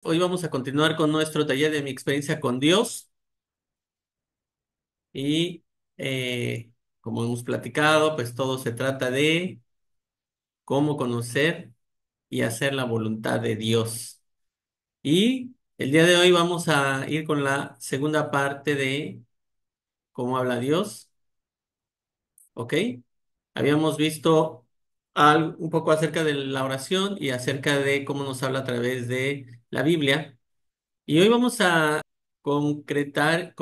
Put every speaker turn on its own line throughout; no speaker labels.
Hoy vamos a continuar con nuestro taller de mi experiencia con Dios y como hemos platicado, pues todo se trata de cómo conocer y hacer la voluntad de Dios. Y el día de hoy vamos a ir con la segunda parte de cómo habla Dios, ¿ok? Habíamos visto un poco acerca de la oración y acerca de cómo nos habla a través de la Biblia. Y hoy vamos a completar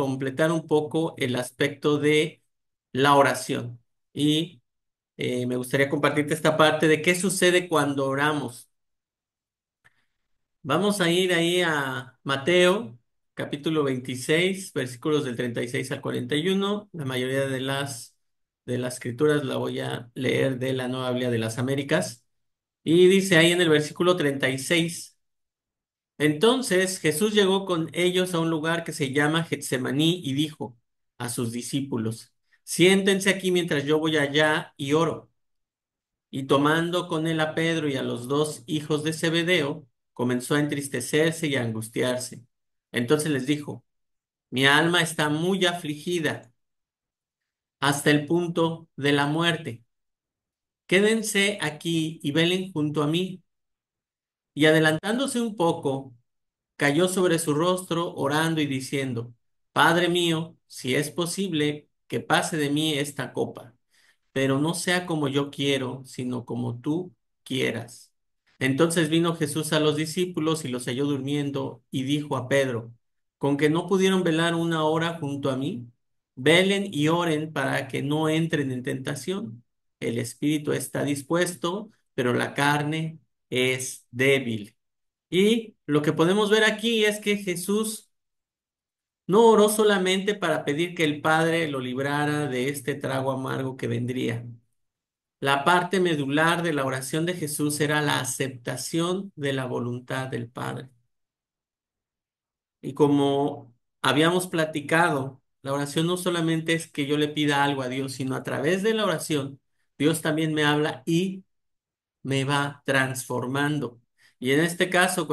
un poco el aspecto de la oración. Y me gustaría compartirte esta parte de qué sucede cuando oramos. Vamos a ir ahí a Mateo, capítulo 26 versículos del 36 al 41. La mayoría de las escrituras la voy a leer de la Nueva Biblia de las Américas. Y dice ahí en el versículo 36. Entonces Jesús llegó con ellos a un lugar que se llama Getsemaní y dijo a sus discípulos: Siéntense aquí mientras yo voy allá y oro. Y tomando con él a Pedro y a los dos hijos de Zebedeo, comenzó a entristecerse y a angustiarse. Entonces les dijo: Mi alma está muy afligida hasta el punto de la muerte. Quédense aquí y velen junto a mí. Y adelantándose un poco, cayó sobre su rostro orando y diciendo: Padre mío, si es posible, que pase de mí esta copa, pero no sea como yo quiero, sino como tú quieras. Entonces vino Jesús a los discípulos y los halló durmiendo y dijo a Pedro: ¿Con que no pudieron velar una hora junto a mí? Velen y oren para que no entren en tentación. El espíritu está dispuesto, pero la carne es débil. Y lo que podemos ver aquí es que Jesús no oró solamente para pedir que el Padre lo librara de este trago amargo que vendría. La parte medular de la oración de Jesús era la aceptación de la voluntad del Padre. Y como habíamos platicado, la oración no solamente es que yo le pida algo a Dios, sino a través de la oración, Dios también me habla y me va transformando. Y en este caso,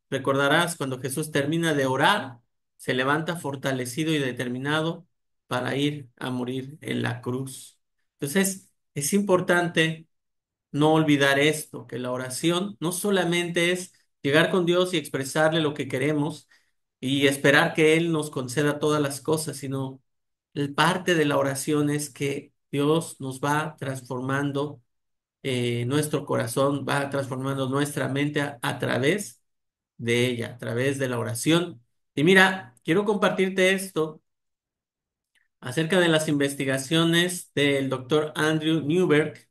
recordarás, cuando Jesús termina de orar, se levanta fortalecido y determinado para ir a morir en la cruz. Entonces, es importante no olvidar esto, que la oración no solamente es llegar con Dios y expresarle lo que queremos y esperar que Él nos conceda todas las cosas, sino el parte de la oración es que Dios nos va transformando nuestro corazón, va transformando nuestra mente a través de ella, a través de la oración. Y mira, quiero compartirte esto acerca de las investigaciones del doctor Andrew Newberg.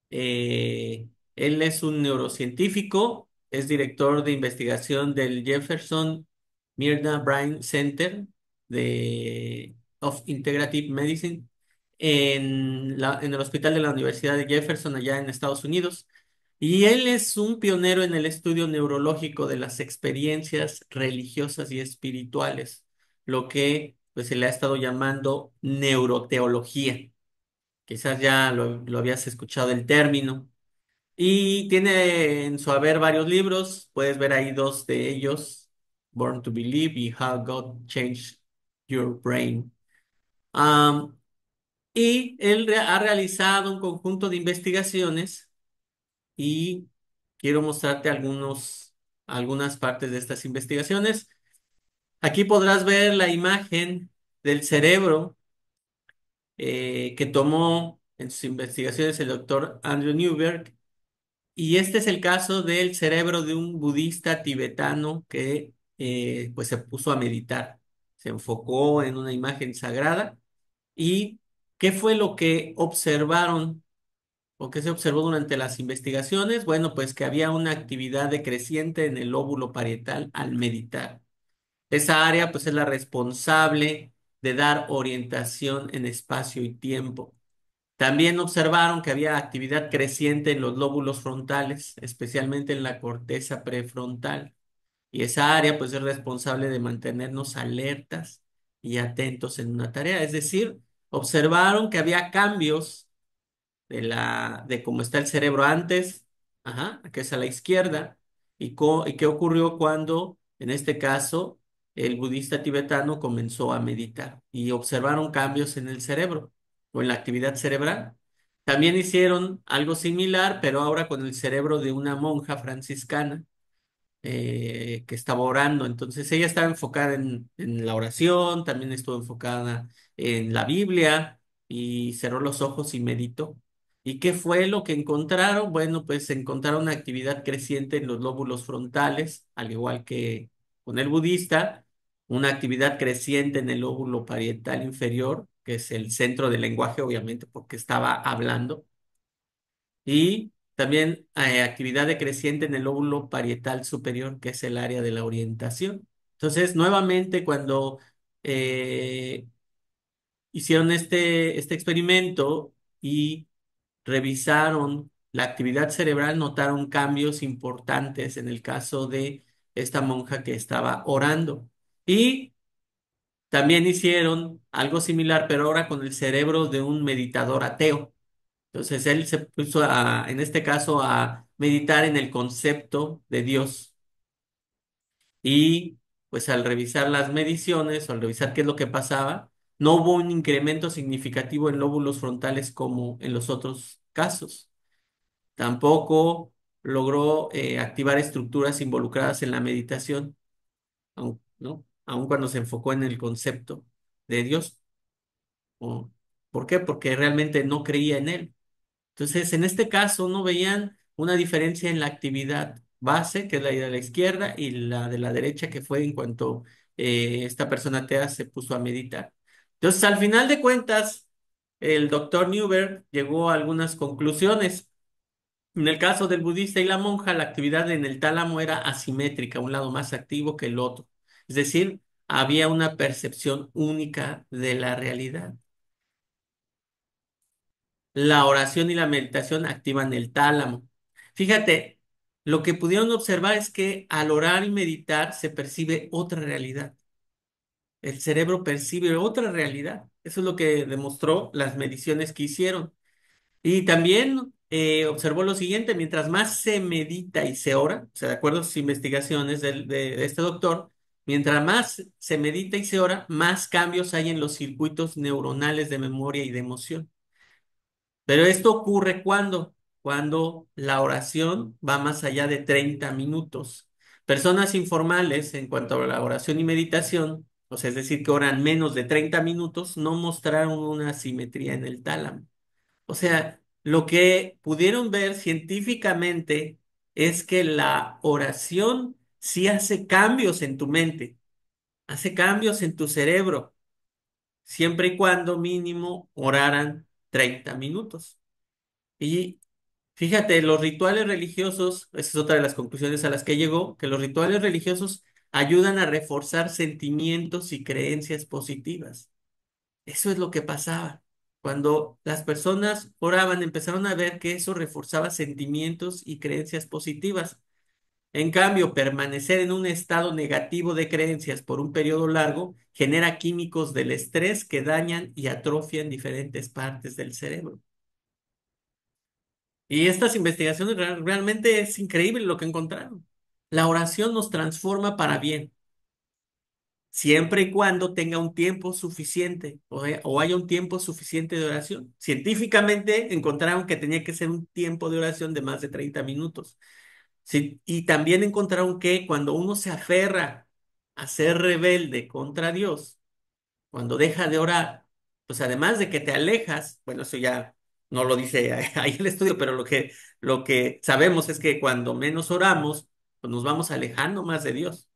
Él es un neurocientífico, es director de investigación del Jefferson Myrna Brain Center of Integrative Medicine en el hospital de la Universidad de Jefferson allá en Estados Unidos. Y él es un pionero en el estudio neurológico de las experiencias religiosas y espirituales, lo que pues se le ha estado llamando neuroteología. Quizás ya lo habías escuchado el término. Y tiene en su haber varios libros, puedes ver ahí dos de ellos: Born to Believe y How God Changed Your Brain. Am, y él ha realizado un conjunto de investigaciones y quiero mostrarte algunas partes de estas investigaciones. Aquí podrás ver la imagen del cerebro que tomó en sus investigaciones el doctor Andrew Newberg. Y este es el caso del cerebro de un budista tibetano que pues se puso a meditar, se enfocó en una imagen sagrada. ¿Y qué fue lo que observaron o qué se observó durante las investigaciones? Bueno, pues que había una actividad decreciente en el lóbulo parietal al meditar. Esa área pues es la responsable de dar orientación en espacio y tiempo. También observaron que había actividad creciente en los lóbulos frontales, especialmente en la corteza prefrontal. Y esa área pues es responsable de mantenernos alertas y atentos en una tarea. Es decir, observaron que había cambios de cómo está el cerebro antes, ajá, que es a la izquierda, y qué ocurrió cuando, en este caso, el budista tibetano comenzó a meditar y observaron cambios en el cerebro o en la actividad cerebral. También hicieron algo similar, pero ahora con el cerebro de una monja franciscana que estaba orando. Entonces ella estaba enfocada en la oración, también estuvo enfocada en la Biblia y cerró los ojos y meditó. ¿Y qué fue lo que encontraron? Bueno, pues encontraron una actividad creciente en los lóbulos frontales, al igual que con el budista, una actividad creciente en el lóbulo parietal inferior, que es el centro del lenguaje, obviamente, porque estaba hablando y también actividad decreciente en el lóbulo parietal superior, que es el área de la orientación. Entonces, nuevamente, cuando eh, hicieron este experimento y revisaron la actividad cerebral, notaron cambios importantes en el caso de esta monja que estaba orando. Y también hicieron algo similar, pero ahora con el cerebro de un meditador ateo. Entonces él se puso en este caso, a meditar en el concepto de Dios y pues al revisar las mediciones, o al revisar qué es lo que pasaba, no hubo un incremento significativo en lóbulos frontales como en los otros casos. Tampoco logró activar estructuras involucradas en la meditación, ¿no? Aun cuando se enfocó en el concepto de Dios. ¿O ¿Por qué? Porque realmente no creía en él. Entonces, en este caso, no veían una diferencia en la actividad base, que es la de la izquierda, y la de la derecha, que fue en cuanto esta persona atea se puso a meditar. Entonces, al final de cuentas, el doctor Newberg llegó a algunas conclusiones. En el caso del budista y la monja, la actividad en el tálamo era asimétrica, un lado más activo que el otro. Es decir, había una percepción única de la realidad. La oración y la meditación activan el tálamo. Fíjate, lo que pudieron observar es que al orar y meditar se percibe otra realidad. El cerebro percibe otra realidad. Eso es lo que demostró las mediciones que hicieron. Y también observó lo siguiente: mientras más se medita y se ora, o sea, de acuerdo a sus investigaciones de este doctor, mientras más se medita y se ora, más cambios hay en los circuitos neuronales de memoria y de emoción. Pero esto ocurre cuando la oración va más allá de 30 minutos. Personas informales en cuanto a la oración y meditación, o sea, es decir, que oran menos de 30 minutos, no mostraron una simetría en el tálamo. O sea, lo que pudieron ver científicamente es que la oración sí hace cambios en tu mente, hace cambios en tu cerebro, siempre y cuando mínimo oraran 30 minutos. Y fíjate, los rituales religiosos, esa es otra de las conclusiones a las que llegó, que los rituales religiosos ayudan a reforzar sentimientos y creencias positivas. Eso es lo que pasaba. Cuando las personas oraban, empezaron a ver que eso reforzaba sentimientos y creencias positivas. En cambio, permanecer en un estado negativo de creencias por un periodo largo genera químicos del estrés que dañan y atrofian diferentes partes del cerebro. Y estas investigaciones realmente es increíble lo que encontraron. La oración nos transforma para bien, siempre y cuando tenga un tiempo suficiente o haya un tiempo suficiente de oración. Científicamente encontraron que tenía que ser un tiempo de oración de más de 30 minutos. Sí, y también encontraron que cuando uno se aferra a ser rebelde contra Dios, cuando deja de orar, pues además de que te alejas, bueno, eso ya no lo dice ahí el estudio, pero lo que sabemos es que cuando menos oramos, pues nos vamos alejando más de Dios.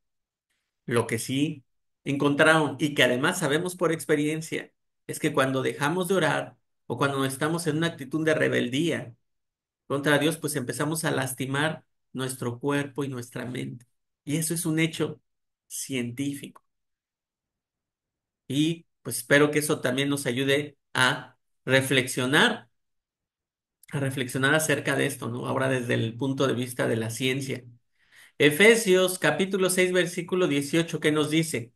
Lo que sí encontraron y que además sabemos por experiencia es que cuando dejamos de orar o cuando estamos en una actitud de rebeldía contra Dios, pues empezamos a lastimar nuestro cuerpo y nuestra mente. Y eso es un hecho científico. Y pues espero que eso también nos ayude reflexionar, a reflexionar acerca de esto, ¿no? Ahora desde el punto de vista de la ciencia. Efesios capítulo 6 versículo 18, ¿qué nos dice?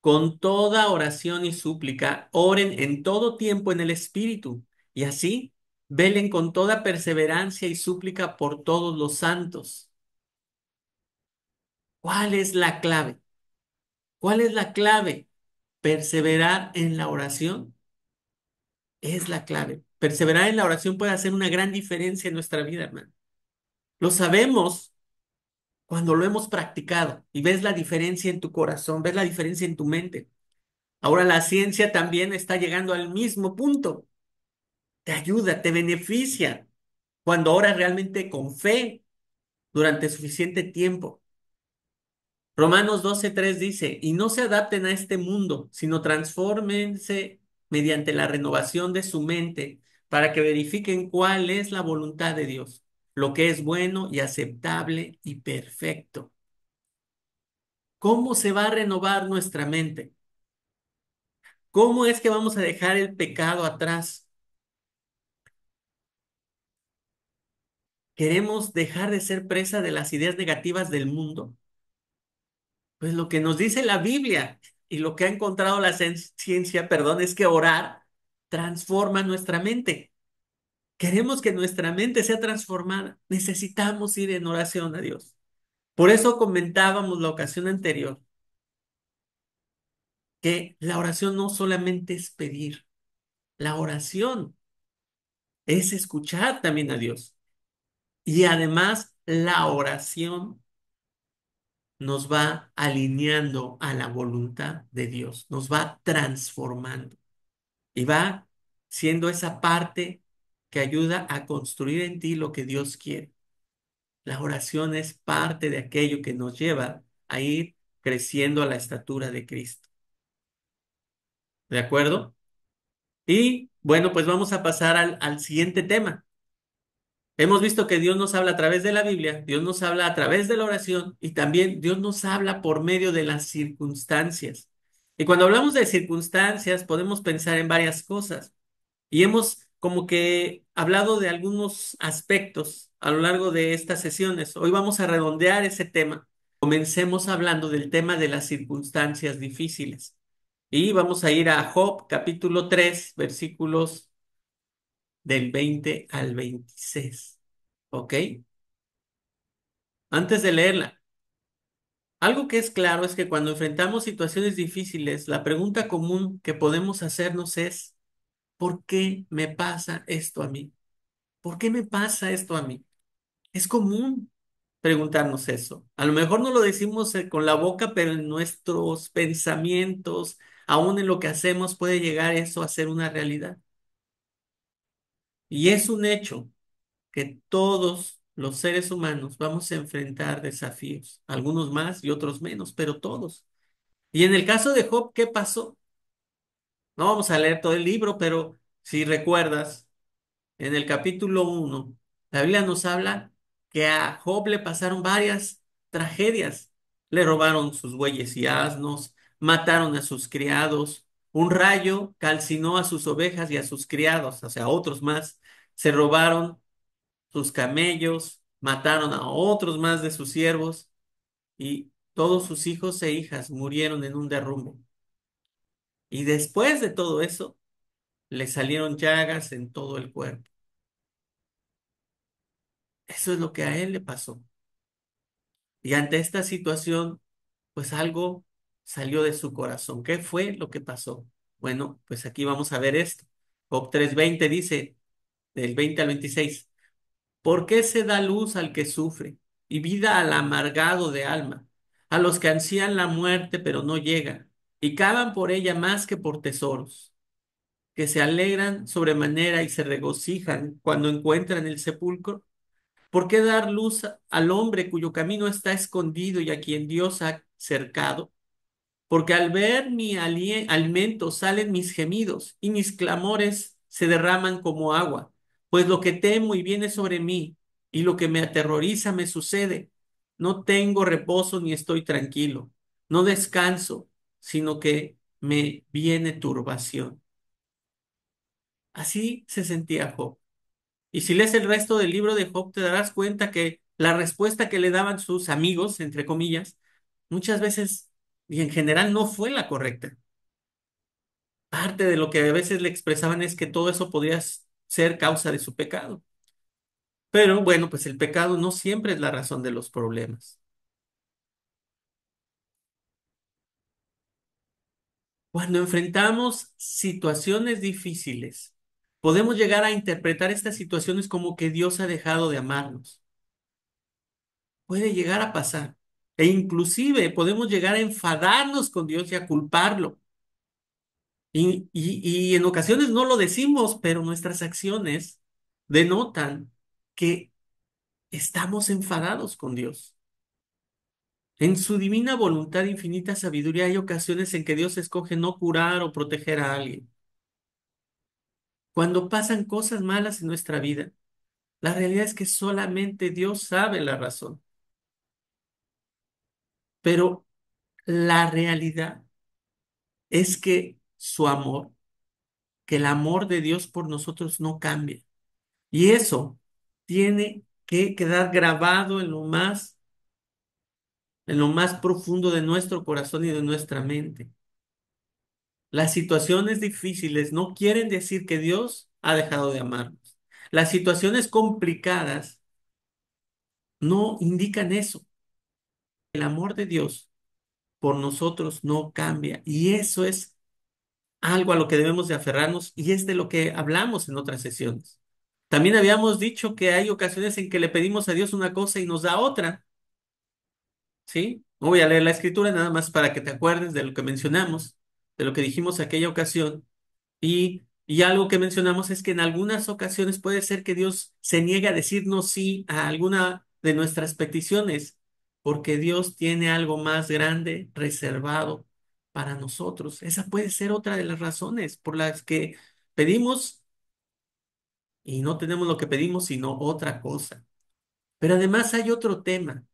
Con toda oración y súplica, oren en todo tiempo en el Espíritu, y así velen con toda perseverancia y súplica por todos los santos. ¿Cuál es la clave? ¿Cuál es la clave? Perseverar en la oración es la clave. Perseverar en la oración puede hacer una gran diferencia en nuestra vida, hermano. Lo sabemos cuando lo hemos practicado y ves la diferencia en tu corazón, ves la diferencia en tu mente. Ahora la ciencia también está llegando al mismo punto. Te ayuda, te beneficia cuando oras realmente con fe durante suficiente tiempo. Romanos 12:3 dice, y no se adapten a este mundo, sino transfórmense mediante la renovación de su mente para que verifiquen cuál es la voluntad de Dios, lo que es bueno y aceptable y perfecto. ¿Cómo se va a renovar nuestra mente? ¿Cómo es que vamos a dejar el pecado atrás? ¿Queremos dejar de ser presa de las ideas negativas del mundo? Pues lo que nos dice la Biblia y lo que ha encontrado la ciencia, perdón, es que orar transforma nuestra mente. Queremos que nuestra mente sea transformada. Necesitamos ir en oración a Dios. Por eso comentábamos la ocasión anterior que la oración no solamente es pedir, la oración es escuchar también a Dios. Y además la oración nos va alineando a la voluntad de Dios, nos va transformando. Y va siendo esa parte que ayuda a construir en ti lo que Dios quiere. La oración es parte de aquello que nos lleva a ir creciendo a la estatura de Cristo. ¿De acuerdo? Y bueno, pues vamos a pasar al siguiente tema. Hemos visto que Dios nos habla a través de la Biblia, Dios nos habla a través de la oración y también Dios nos habla por medio de las circunstancias. Y cuando hablamos de circunstancias, podemos pensar en varias cosas. Y hemos como que hablado de algunos aspectos a lo largo de estas sesiones. Hoy vamos a redondear ese tema. Comencemos hablando del tema de las circunstancias difíciles. Y vamos a ir a Job capítulo 3 versículos del 20 al 26. ¿Ok? Antes de leerla, algo que es claro es que cuando enfrentamos situaciones difíciles, la pregunta común que podemos hacernos es, ¿por qué me pasa esto a mí? ¿Por qué me pasa esto a mí? Es común preguntarnos eso. A lo mejor no lo decimos con la boca, pero en nuestros pensamientos, aún en lo que hacemos, puede llegar eso a ser una realidad. Y es un hecho que todos los seres humanos vamos a enfrentar desafíos, algunos más y otros menos, pero todos. Y en el caso de Job, ¿qué pasó? No vamos a leer todo el libro, pero si recuerdas, en el capítulo 1, la Biblia nos habla que a Job le pasaron varias tragedias. Le robaron sus bueyes y asnos, mataron a sus criados, un rayo calcinó a sus ovejas y a sus criados, o sea, a otros más. Se robaron sus camellos, mataron a otros más de sus siervos y todos sus hijos e hijas murieron en un derrumbe. Y después de todo eso, le salieron llagas en todo el cuerpo. Eso es lo que a él le pasó. Y ante esta situación, pues algo salió de su corazón. ¿Qué fue lo que pasó? Bueno, pues aquí vamos a ver esto. Job 3:20 dice, del 20 al 26, ¿por qué se da luz al que sufre y vida al amargado de alma, a los que ansían la muerte pero no llegan y cavan por ella más que por tesoros, que se alegran sobremanera y se regocijan cuando encuentran el sepulcro? ¿Por qué dar luz al hombre cuyo camino está escondido y a quien Dios ha cercado? Porque al ver mi alimento salen mis gemidos y mis clamores se derraman como agua, pues lo que temo y viene sobre mí y lo que me aterroriza me sucede. No tengo reposo ni estoy tranquilo, no descanso, sino que me viene turbación. Así se sentía Job. Y si lees el resto del libro de Job, te darás cuenta que la respuesta que le daban sus amigos, entre comillas, muchas veces y en general no fue la correcta. Parte de lo que a veces le expresaban es que todo eso podría ser causa de su pecado. Pero bueno, pues el pecado no siempre es la razón de los problemas. Cuando enfrentamos situaciones difíciles, podemos llegar a interpretar estas situaciones como que Dios ha dejado de amarnos. Puede llegar a pasar. E inclusive podemos llegar a enfadarnos con Dios y a culparlo. Y en ocasiones no lo decimos, pero nuestras acciones denotan que estamos enfadados con Dios. En su divina voluntad e infinita sabiduría hay ocasiones en que Dios escoge no curar o proteger a alguien. Cuando pasan cosas malas en nuestra vida, la realidad es que solamente Dios sabe la razón. Pero la realidad es que su amor, que el amor de Dios por nosotros no cambia. Y eso tiene que quedar grabado en lo más profundo de nuestro corazón y de nuestra mente. Las situaciones difíciles no quieren decir que Dios ha dejado de amarnos. Las situaciones complicadas no indican eso. El amor de Dios por nosotros no cambia. Y eso es algo a lo que debemos de aferrarnos y es de lo que hablamos en otras sesiones. También habíamos dicho que hay ocasiones en que le pedimos a Dios una cosa y nos da otra, ¿sí? No voy a leer la escritura nada más para que te acuerdes de lo que mencionamos, de lo que dijimos aquella ocasión. Y algo que mencionamos es que en algunas ocasiones puede ser que Dios se niegue a decirnos sí a alguna de nuestras peticiones, porque Dios tiene algo más grande reservado para nosotros. Esa puede ser otra de las razones por las que pedimos y no tenemos lo que pedimos, sino otra cosa. Pero además hay otro tema.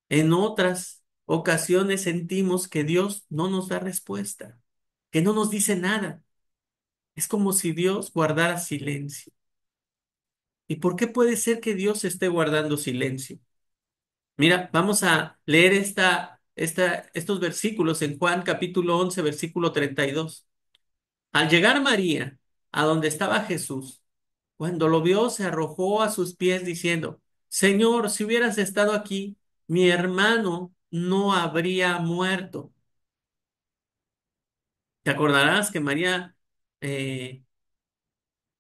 En otras ocasiones sentimos que Dios no nos da respuesta, que no nos dice nada. Es como si Dios guardara silencio. ¿Y por qué puede ser que Dios esté guardando silencio? Mira, vamos a leer estos versículos en Juan capítulo 11, versículo 32. Al llegar María a donde estaba Jesús, cuando lo vio, se arrojó a sus pies diciendo, Señor, si hubieras estado aquí, mi hermano no habría muerto. Te acordarás que María eh,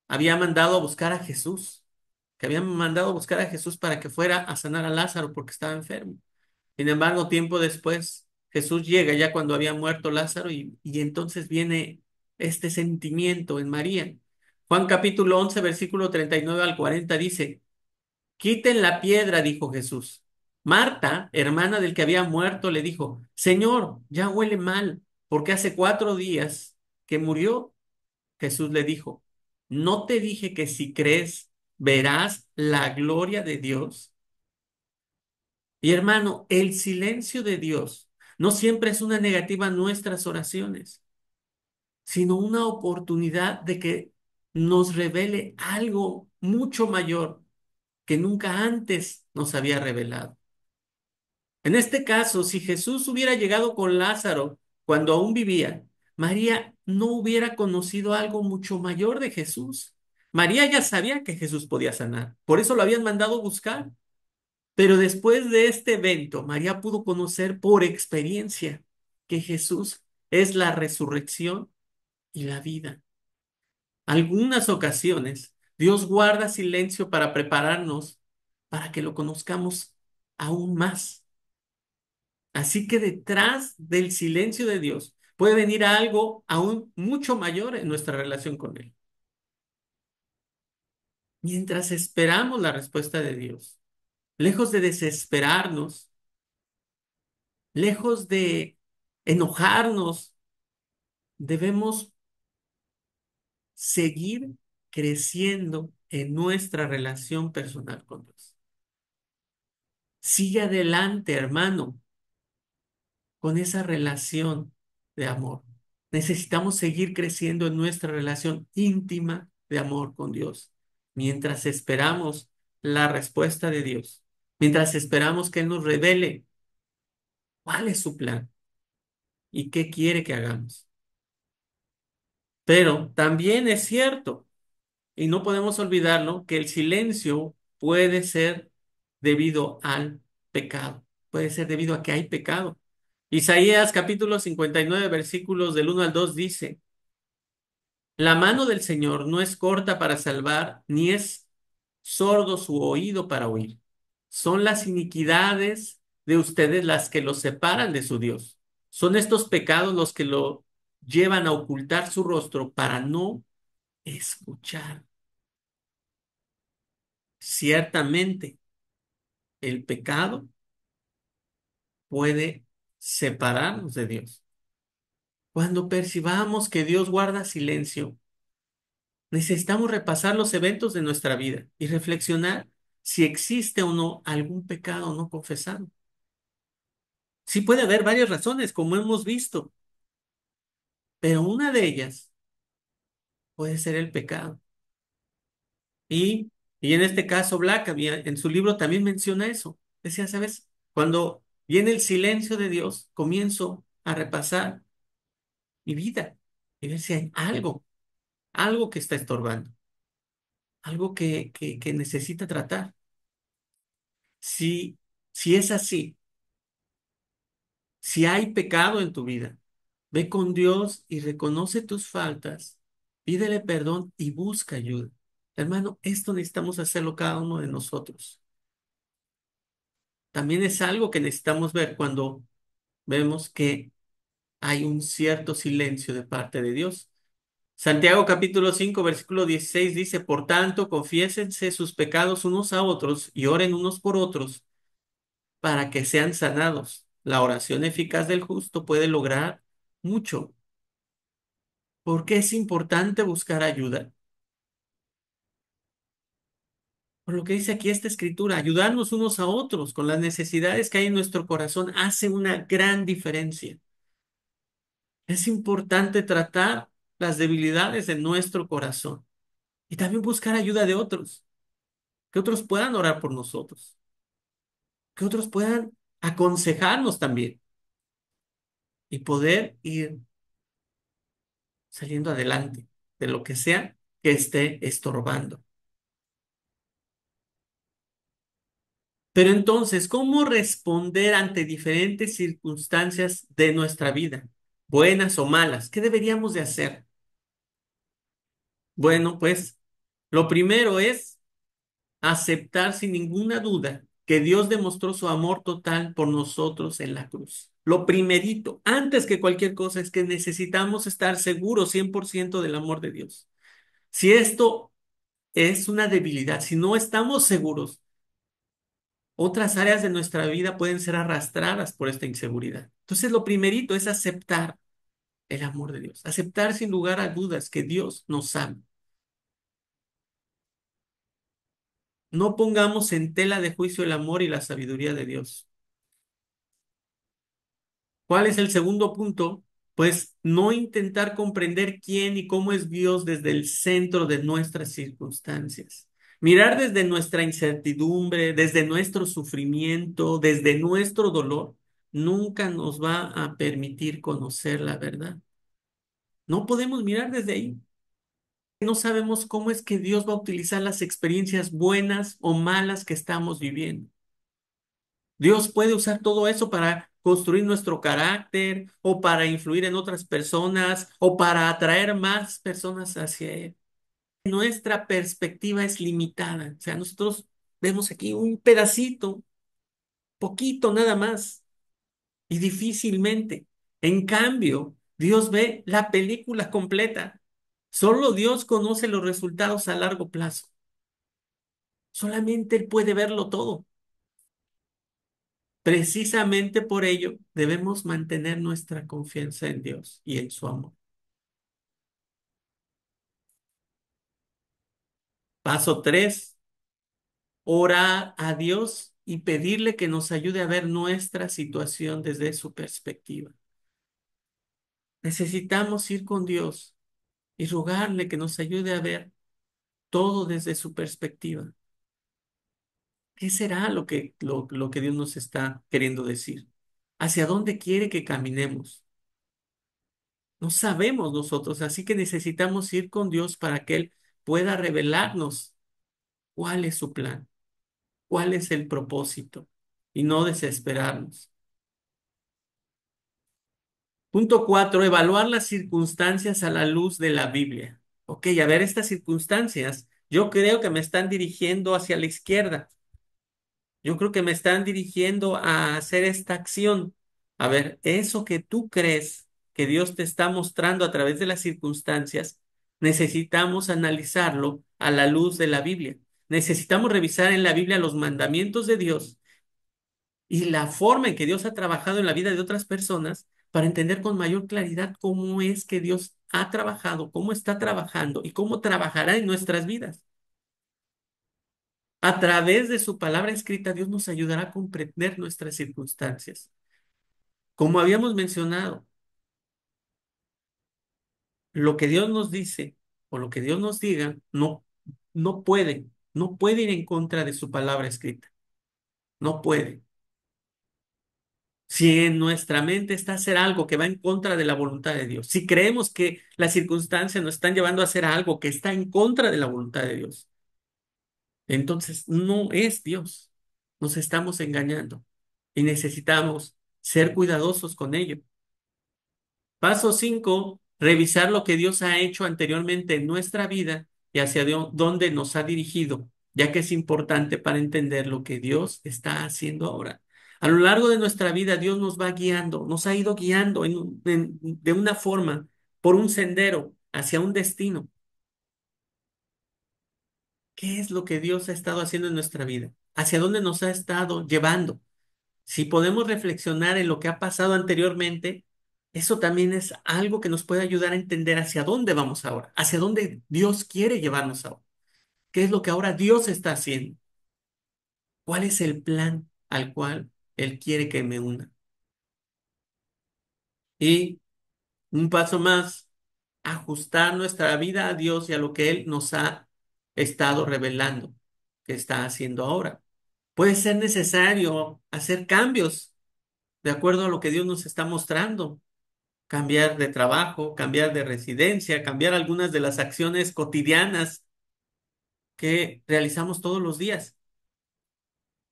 había mandado a buscar a Jesús, que había mandado a buscar a Jesús para que fuera a sanar a Lázaro porque estaba enfermo. Sin embargo, tiempo después, Jesús llega ya cuando había muerto Lázaro y entonces viene este sentimiento en María. Juan capítulo 11 versículo 39 al 40 dice, Quiten la piedra, dijo Jesús. Marta, hermana del que había muerto, le dijo, Señor, ya huele mal, porque hace 4 días que murió. Jesús le dijo, ¿no te dije que si crees verás la gloria de Dios? Y hermano, el silencio de Dios no siempre es una negativa a nuestras oraciones, sino una oportunidad de que nos revele algo mucho mayor que nunca antes nos había revelado. En este caso, si Jesús hubiera llegado con Lázaro cuando aún vivía, María no hubiera conocido algo mucho mayor de Jesús. María ya sabía que Jesús podía sanar, por eso lo habían mandado buscar. Pero después de este evento, María pudo conocer por experiencia que Jesús es la resurrección y la vida. Algunas ocasiones, Dios guarda silencio para prepararnos para que lo conozcamos aún más. Así que detrás del silencio de Dios puede venir algo aún mucho mayor en nuestra relación con Él. Mientras esperamos la respuesta de Dios, lejos de desesperarnos, lejos de enojarnos, debemos seguir creciendo en nuestra relación personal con Dios. Sigue adelante, hermano, con esa relación de amor. Necesitamos seguir creciendo en nuestra relación íntima de amor con Dios, mientras esperamos la respuesta de Dios, mientras esperamos que Él nos revele cuál es su plan y qué quiere que hagamos. Pero también es cierto, y no podemos olvidarlo, que el silencio puede ser debido al pecado, puede ser debido a que hay pecado. Isaías capítulo 59 versículos del 1 al 2 dice, la mano del Señor no es corta para salvar, ni es sordo su oído para oír. Son las iniquidades de ustedes las que los separan de su Dios. Son estos pecados los que lo llevan a ocultar su rostro para no escuchar. Ciertamente, el pecado puede separarnos de Dios. Cuando percibamos que Dios guarda silencio, necesitamos repasar los eventos de nuestra vida y reflexionar si existe o no algún pecado no confesado. Sí puede haber varias razones, como hemos visto, pero una de ellas puede ser el pecado. Y, y en este caso, Black en su libro también menciona eso. Decía, ¿sabes? Cuando viene el silencio de Dios, comienzo a repasar mi vida y ver si hay algo que está estorbando, algo que necesita tratar. Si, si es así, si hay pecado en tu vida, ve con Dios y reconoce tus faltas, pídele perdón y busca ayuda. Hermano, esto necesitamos hacerlo cada uno de nosotros. También es algo que necesitamos ver cuando vemos que hay un cierto silencio de parte de Dios. Santiago capítulo 5 versículo 16 dice, por tanto, confiésense sus pecados unos a otros y oren unos por otros para que sean sanados. La oración eficaz del justo puede lograr mucho. ¿Por qué es importante buscar ayuda? Por lo que dice aquí esta escritura, ayudarnos unos a otros con las necesidades que hay en nuestro corazón hace una gran diferencia. Es importante tratar las debilidades de nuestro corazón y también buscar ayuda de otros, que otros puedan orar por nosotros, que otros puedan aconsejarnos también y poder ir saliendo adelante de lo que sea que esté estorbando. Pero entonces, ¿cómo responder ante diferentes circunstancias de nuestra vida, buenas o malas? ¿Qué deberíamos de hacer? Bueno, pues lo primero es aceptar sin ninguna duda que Dios demostró su amor total por nosotros en la cruz. Lo primerito, antes que cualquier cosa, es que necesitamos estar seguros 100% del amor de Dios. Si esto es una debilidad, si no estamos seguros, otras áreas de nuestra vida pueden ser arrastradas por esta inseguridad. Entonces, lo primerito es aceptar el amor de Dios, aceptar sin lugar a dudas que Dios nos ama. No pongamos en tela de juicio el amor y la sabiduría de Dios. ¿Cuál es el segundo punto? Pues no intentar comprender quién y cómo es Dios desde el centro de nuestras circunstancias. Mirar desde nuestra incertidumbre, desde nuestro sufrimiento, desde nuestro dolor, nunca nos va a permitir conocer la verdad. No podemos mirar desde ahí. No sabemos cómo es que Dios va a utilizar las experiencias buenas o malas que estamos viviendo. Dios puede usar todo eso para construir nuestro carácter o para influir en otras personas o para atraer más personas hacia Él. Nuestra perspectiva es limitada. O sea, nosotros vemos aquí un pedacito, poquito nada más, y difícilmente. En cambio, Dios ve la película completa. Solo Dios conoce los resultados a largo plazo. Solamente Él puede verlo todo. Precisamente por ello debemos mantener nuestra confianza en Dios y en su amor. Paso 3: orar a Dios y pedirle que nos ayude a ver nuestra situación desde su perspectiva. Necesitamos ir con Dios y rogarle que nos ayude a ver todo desde su perspectiva. ¿Qué será lo que Dios nos está queriendo decir? ¿Hacia dónde quiere que caminemos? No sabemos nosotros, así que necesitamos ir con Dios para que Él pueda revelarnos cuál es su plan, cuál es el propósito y no desesperarnos. Punto cuatro, evaluar las circunstancias a la luz de la Biblia. Ok, a ver, estas circunstancias, yo creo que me están dirigiendo hacia la izquierda. Yo creo que me están dirigiendo a hacer esta acción. A ver, eso que tú crees que Dios te está mostrando a través de las circunstancias, necesitamos analizarlo a la luz de la Biblia. Necesitamos revisar en la Biblia los mandamientos de Dios y la forma en que Dios ha trabajado en la vida de otras personas para entender con mayor claridad cómo es que Dios ha trabajado, cómo está trabajando y cómo trabajará en nuestras vidas. A través de su palabra escrita, Dios nos ayudará a comprender nuestras circunstancias. Como habíamos mencionado, lo que Dios nos dice o lo que Dios nos diga no puede ir en contra de su palabra escrita. No puede. Si en nuestra mente está hacer algo que va en contra de la voluntad de Dios, si creemos que las circunstancias nos están llevando a hacer algo que está en contra de la voluntad de Dios, entonces no es Dios. Nos estamos engañando y necesitamos ser cuidadosos con ello. Paso 5, revisar lo que Dios ha hecho anteriormente en nuestra vida y hacia dónde nos ha dirigido, ya que es importante para entender lo que Dios está haciendo ahora. A lo largo de nuestra vida, Dios nos va guiando, nos ha ido guiando de una forma, por un sendero, hacia un destino. ¿Qué es lo que Dios ha estado haciendo en nuestra vida? ¿Hacia dónde nos ha estado llevando? Si podemos reflexionar en lo que ha pasado anteriormente, eso también es algo que nos puede ayudar a entender hacia dónde vamos ahora, hacia dónde Dios quiere llevarnos ahora. ¿Qué es lo que ahora Dios está haciendo? ¿Cuál es el plan al cual Él quiere que me una? Y un paso más, ajustar nuestra vida a Dios y a lo que Él nos ha estado revelando, que está haciendo ahora. Puede ser necesario hacer cambios de acuerdo a lo que Dios nos está mostrando. Cambiar de trabajo, cambiar de residencia, cambiar algunas de las acciones cotidianas que realizamos todos los días.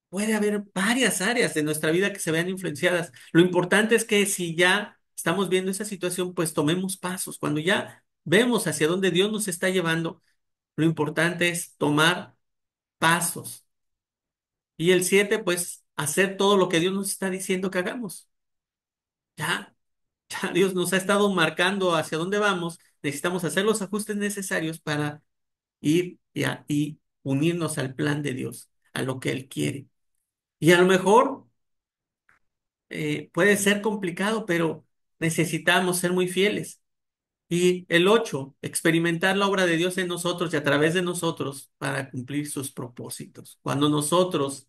Puede haber varias áreas de nuestra vida que se vean influenciadas. Lo importante es que si ya estamos viendo esa situación, pues tomemos pasos. Cuando ya vemos hacia dónde Dios nos está llevando, lo importante es tomar pasos. Y el 7, pues hacer todo lo que Dios nos está diciendo que hagamos. Ya, ya Dios nos ha estado marcando hacia dónde vamos. Necesitamos hacer los ajustes necesarios para ir y unirnos al plan de Dios, a lo que Él quiere. Y a lo mejor puede ser complicado, pero necesitamos ser muy fieles. Y el 8, experimentar la obra de Dios en nosotros y a través de nosotros para cumplir sus propósitos. Cuando nosotros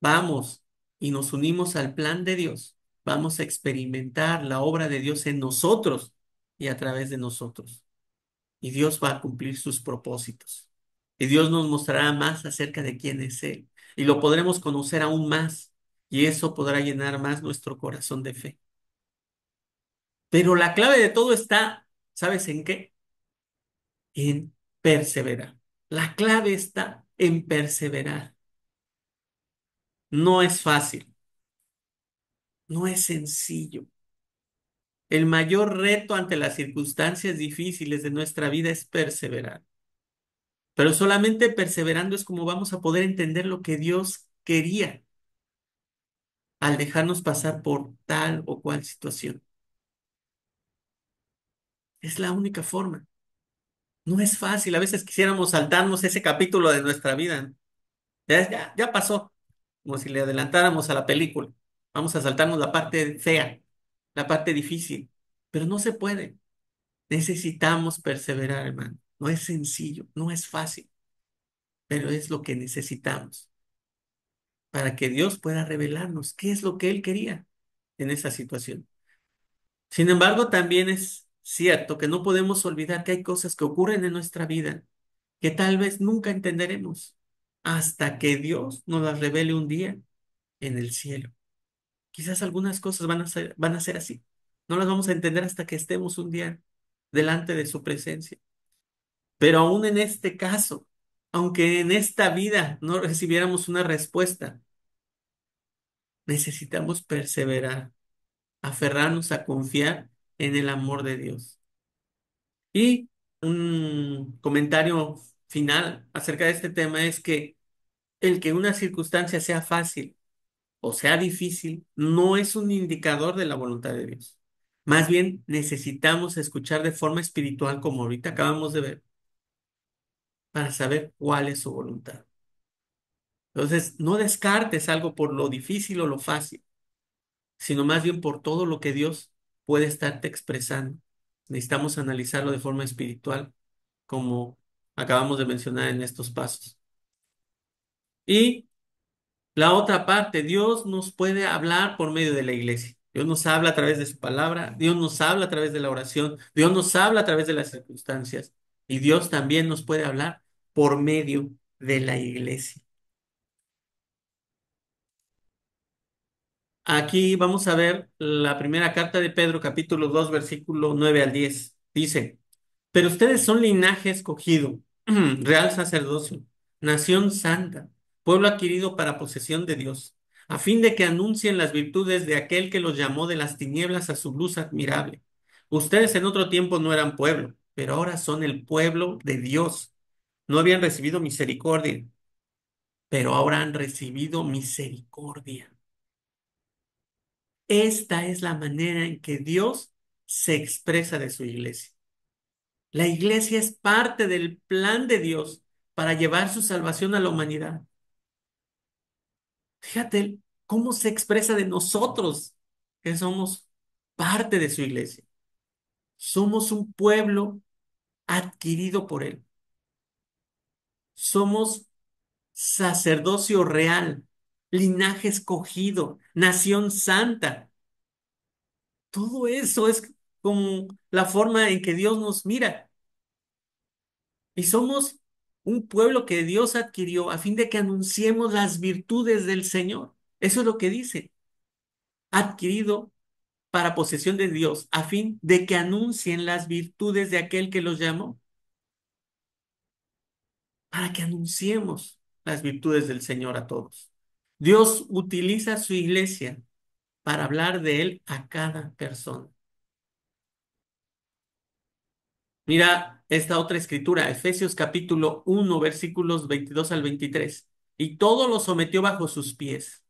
vamos y nos unimos al plan de Dios, vamos a experimentar la obra de Dios en nosotros y a través de nosotros. Y Dios va a cumplir sus propósitos. Y Dios nos mostrará más acerca de quién es Él. Y lo podremos conocer aún más. Y eso podrá llenar más nuestro corazón de fe. Pero la clave de todo está, ¿sabes en qué? En perseverar. La clave está en perseverar. No es fácil, no es sencillo. El mayor reto ante las circunstancias difíciles de nuestra vida es perseverar. Pero solamente perseverando es como vamos a poder entender lo que Dios quería al dejarnos pasar por tal o cual situación. Es la única forma. No es fácil. A veces quisiéramos saltarnos ese capítulo de nuestra vida. Ya pasó, como si le adelantáramos a la película. Vamos a saltarnos la parte fea, la parte difícil. Pero no se puede. Necesitamos perseverar, hermano. No es sencillo, no es fácil, pero es lo que necesitamos para que Dios pueda revelarnos qué es lo que Él quería en esa situación. Sin embargo, también es cierto que no podemos olvidar que hay cosas que ocurren en nuestra vida que tal vez nunca entenderemos hasta que Dios nos las revele un día en el cielo. Quizás algunas cosas van a ser así. No las vamos a entender hasta que estemos un día delante de su presencia. Pero aún en este caso, aunque en esta vida no recibiéramos una respuesta, necesitamos perseverar aferrarnos a confiar en el amor de Dios. Y un comentario final acerca de este tema es que el que una circunstancia sea fácil o sea difícil no es un indicador de la voluntad de Dios. Más bien necesitamos escuchar de forma espiritual, como ahorita acabamos de ver, para saber cuál es su voluntad. Entonces, no descartes algo por lo difícil o lo fácil, sino más bien por todo lo que Dios puede estarte expresando. Necesitamos analizarlo de forma espiritual, como acabamos de mencionar en estos pasos. Y la otra parte, Dios nos puede hablar por medio de la iglesia. Dios nos habla a través de su palabra, Dios nos habla a través de la oración, Dios nos habla a través de las circunstancias y Dios también nos puede hablar por medio de la iglesia. Aquí vamos a ver la primera carta de Pedro, capítulo 2, versículo 9 al 10. Dice, pero ustedes son linaje escogido, real sacerdocio, nación santa, pueblo adquirido para posesión de Dios, a fin de que anuncien las virtudes de aquel que los llamó de las tinieblas a su luz admirable. Ustedes en otro tiempo no eran pueblo, pero ahora son el pueblo de Dios. No habían recibido misericordia, pero ahora han recibido misericordia. Esta es la manera en que Dios se expresa de su iglesia. La iglesia es parte del plan de Dios para llevar su salvación a la humanidad. Fíjate cómo se expresa de nosotros, que somos parte de su iglesia. Somos un pueblo adquirido por Él. Somos sacerdocio real, linaje escogido, nación santa. Todo eso es como la forma en que Dios nos mira. Y somos un pueblo que Dios adquirió a fin de que anunciemos las virtudes del Señor. Eso es lo que dice. Adquirido para posesión de Dios, a fin de que anuncien las virtudes de aquel que los llamó. Para que anunciemos las virtudes del Señor a todos. Dios utiliza su iglesia para hablar de Él a cada persona. Mira esta otra escritura, Efesios capítulo 1, versículos 22 al 23. Y todo lo sometió bajo sus pies,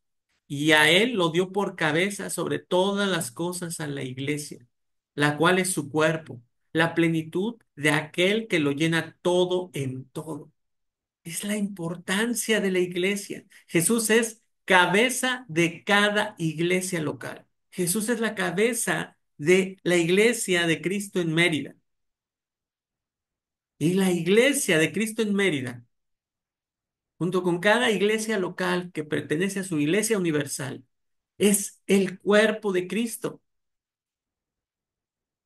y a él lo dio por cabeza sobre todas las cosas a la iglesia, la cual es su cuerpo, la plenitud de aquel que lo llena todo en todo. Es la importancia de la iglesia. Jesús es cabeza de cada iglesia local. Jesús es la cabeza de la iglesia de Cristo en Mérida. Y la iglesia de Cristo en Mérida, junto con cada iglesia local que pertenece a su iglesia universal, es el cuerpo de Cristo.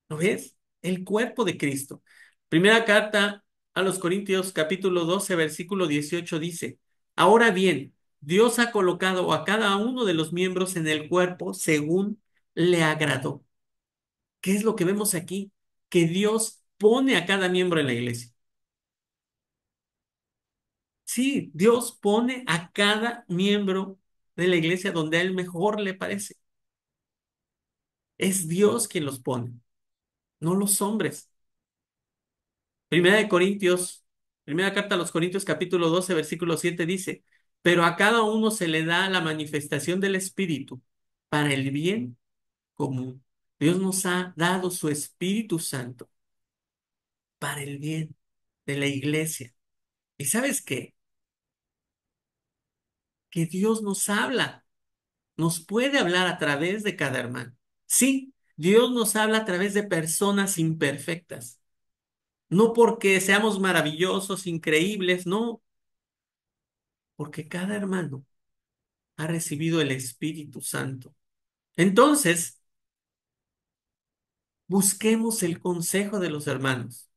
¿Lo ves? El cuerpo de Cristo. Primera carta a los Corintios, capítulo 12, versículo 18 dice, ahora bien, Dios ha colocado a cada uno de los miembros en el cuerpo según le agradó. ¿Qué es lo que vemos aquí? Que Dios pone a cada miembro en la iglesia. Sí, Dios pone a cada miembro de la iglesia donde a él mejor le parece. Es Dios quien los pone, no los hombres. Primera de Corintios, primera carta a los Corintios, capítulo 12, versículo 7 dice, pero a cada uno se le da la manifestación del Espíritu para el bien común. Dios nos ha dado su Espíritu Santo para el bien de la iglesia. ¿Y sabes qué? Que Dios nos habla. Nos puede hablar a través de cada hermano. Sí, Dios nos habla a través de personas imperfectas. No porque seamos maravillosos, increíbles, no, porque cada hermano ha recibido el Espíritu Santo. Entonces, busquemos el consejo de los hermanos.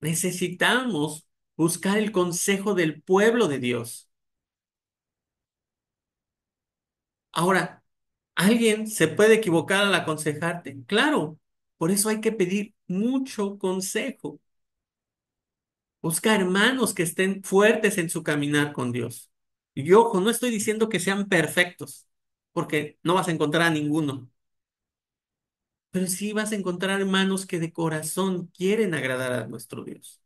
Necesitamos buscar el consejo del pueblo de Dios. Ahora, ¿alguien se puede equivocar al aconsejarte? Claro, por eso hay que pedir mucho consejo. Busca hermanos que estén fuertes en su caminar con Dios. Y ojo, no estoy diciendo que sean perfectos, porque no vas a encontrar a ninguno. Pero sí vas a encontrar hermanos que de corazón quieren agradar a nuestro Dios.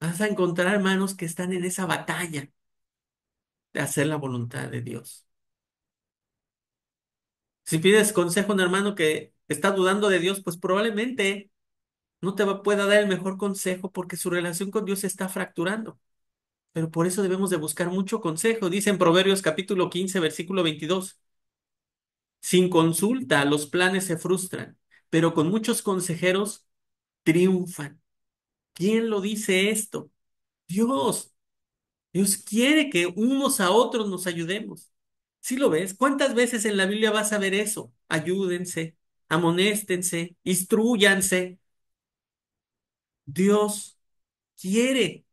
Vas a encontrar hermanos que están en esa batalla de hacer la voluntad de Dios. Si pides consejo a un hermano que está dudando de Dios, pues probablemente no pueda dar el mejor consejo porque su relación con Dios se está fracturando. Pero por eso debemos de buscar mucho consejo. Dice en Proverbios capítulo 15 versículo 22: sin consulta los planes se frustran, pero con muchos consejeros triunfan. ¿Quién lo dice esto? Dios. Dios quiere que unos a otros nos ayudemos. ¿Sí lo ves? ¿Cuántas veces en la Biblia vas a ver eso? Ayúdense, amonéstense, instrúyanse. Dios quiere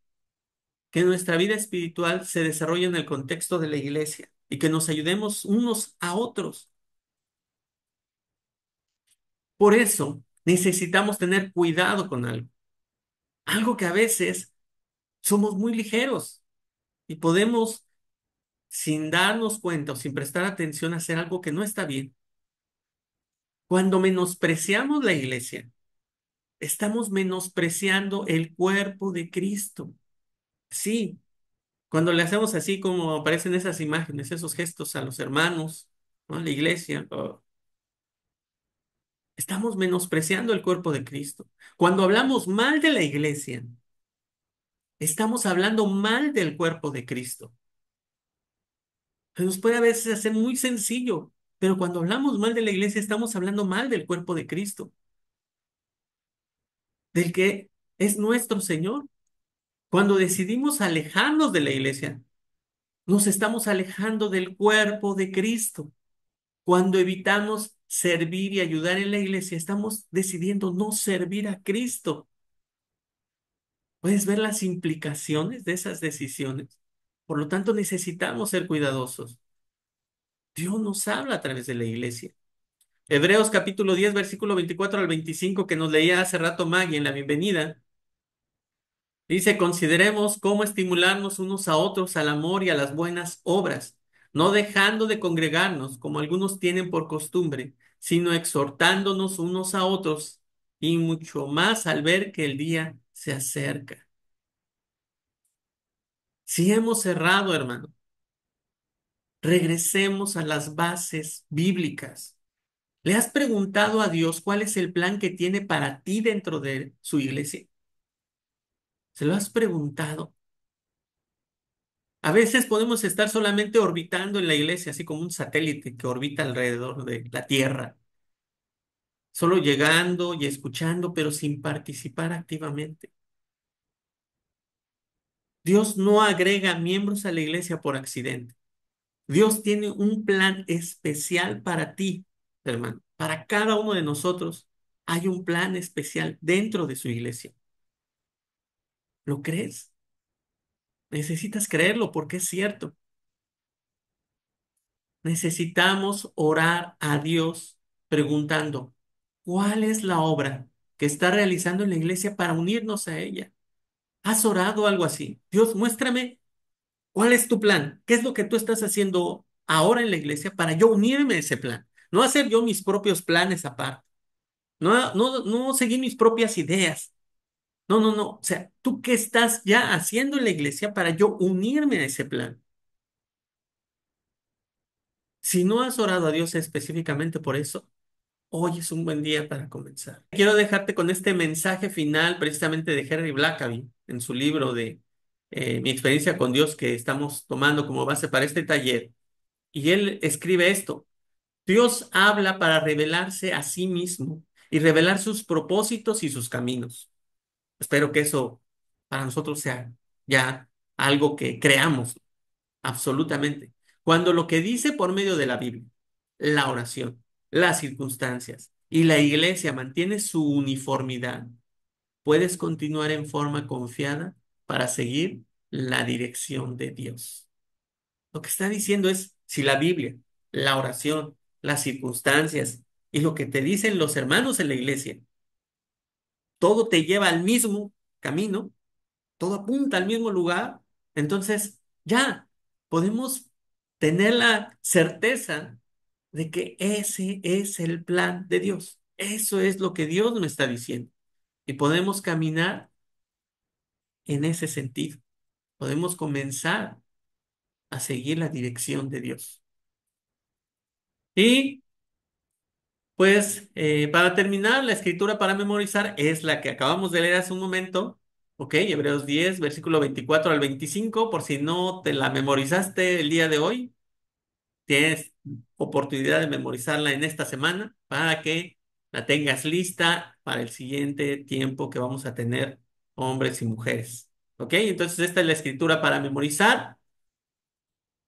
que nuestra vida espiritual se desarrolle en el contexto de la iglesia y que nos ayudemos unos a otros. Por eso necesitamos tener cuidado con algo. Algo que a veces somos muy ligeros y podemos, sin darnos cuenta o sin prestar atención, hacer algo que no está bien. Cuando menospreciamos la iglesia, estamos menospreciando el cuerpo de Cristo. Sí, cuando le hacemos así como aparecen esas imágenes, esos gestos a los hermanos, ¿no? La iglesia, estamos menospreciando el cuerpo de Cristo. Cuando hablamos mal de la iglesia, estamos hablando mal del cuerpo de Cristo. Se nos puede a veces hacer muy sencillo, pero cuando hablamos mal de la iglesia, estamos hablando mal del cuerpo de Cristo, del que es nuestro Señor. Cuando decidimos alejarnos de la iglesia, nos estamos alejando del cuerpo de Cristo. Cuando evitamos servir y ayudar en la iglesia, estamos decidiendo no servir a Cristo. ¿Puedes ver las implicaciones de esas decisiones? Por lo tanto, necesitamos ser cuidadosos. Dios nos habla a través de la iglesia. Hebreos capítulo 10 versículo 24 al 25 que nos leía hace rato Maggie en la bienvenida. Dice, consideremos cómo estimularnos unos a otros al amor y a las buenas obras, no dejando de congregarnos como algunos tienen por costumbre, sino exhortándonos unos a otros y mucho más al ver que el día se acerca. Si hemos errado, hermano, regresemos a las bases bíblicas. ¿Le has preguntado a Dios cuál es el plan que tiene para ti dentro de su iglesia? ¿Se lo has preguntado? A veces podemos estar solamente orbitando en la iglesia, así como un satélite que orbita alrededor de la Tierra, solo llegando y escuchando, pero sin participar activamente. Dios no agrega miembros a la iglesia por accidente. Dios tiene un plan especial para ti, hermano. Para cada uno de nosotros hay un plan especial dentro de su iglesia. ¿Lo crees? Necesitas creerlo porque es cierto. Necesitamos orar a Dios preguntando, ¿cuál es la obra que está realizando en la iglesia para unirnos a ella? ¿Has orado algo así? Dios, muéstrame cuál es tu plan. ¿Qué es lo que tú estás haciendo ahora en la iglesia para yo unirme a ese plan? No hacer yo mis propios planes aparte. No seguir mis propias ideas. No, no, no. O sea, ¿tú qué estás ya haciendo en la iglesia para yo unirme a ese plan? Si no has orado a Dios específicamente por eso, hoy es un buen día para comenzar. Quiero dejarte con este mensaje final precisamente de Henry Blackaby en su libro de Mi experiencia con Dios que estamos tomando como base para este taller. Y él escribe esto: Dios habla para revelarse a sí mismo y revelar sus propósitos y sus caminos. Espero que eso para nosotros sea ya algo que creamos absolutamente. Cuando lo que dice por medio de la Biblia, la oración, las circunstancias y la iglesia mantiene su uniformidad, puedes continuar en forma confiada para seguir la dirección de Dios. Lo que está diciendo es, si la Biblia, la oración, las circunstancias y lo que te dicen los hermanos en la iglesia, todo te lleva al mismo camino, todo apunta al mismo lugar, entonces ya podemos tener la certeza de que ese es el plan de Dios. Eso es lo que Dios me está diciendo. Y podemos caminar en ese sentido. Podemos comenzar a seguir la dirección de Dios. Y pues para terminar, la escritura para memorizar es la que acabamos de leer hace un momento. Ok, Hebreos 10 versículo 24 al 25, por si no te la memorizaste el día de hoy. Tienes oportunidad de memorizarla en esta semana para que la tengas lista para el siguiente tiempo que vamos a tener hombres y mujeres. ¿Ok? Entonces esta es la escritura para memorizar.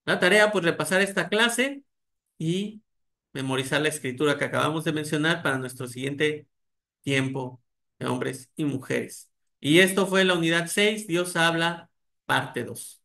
La tarea, pues repasar esta clase y memorizar la escritura que acabamos de mencionar para nuestro siguiente tiempo de hombres y mujeres. Y esto fue la unidad 6, Dios habla, parte 2.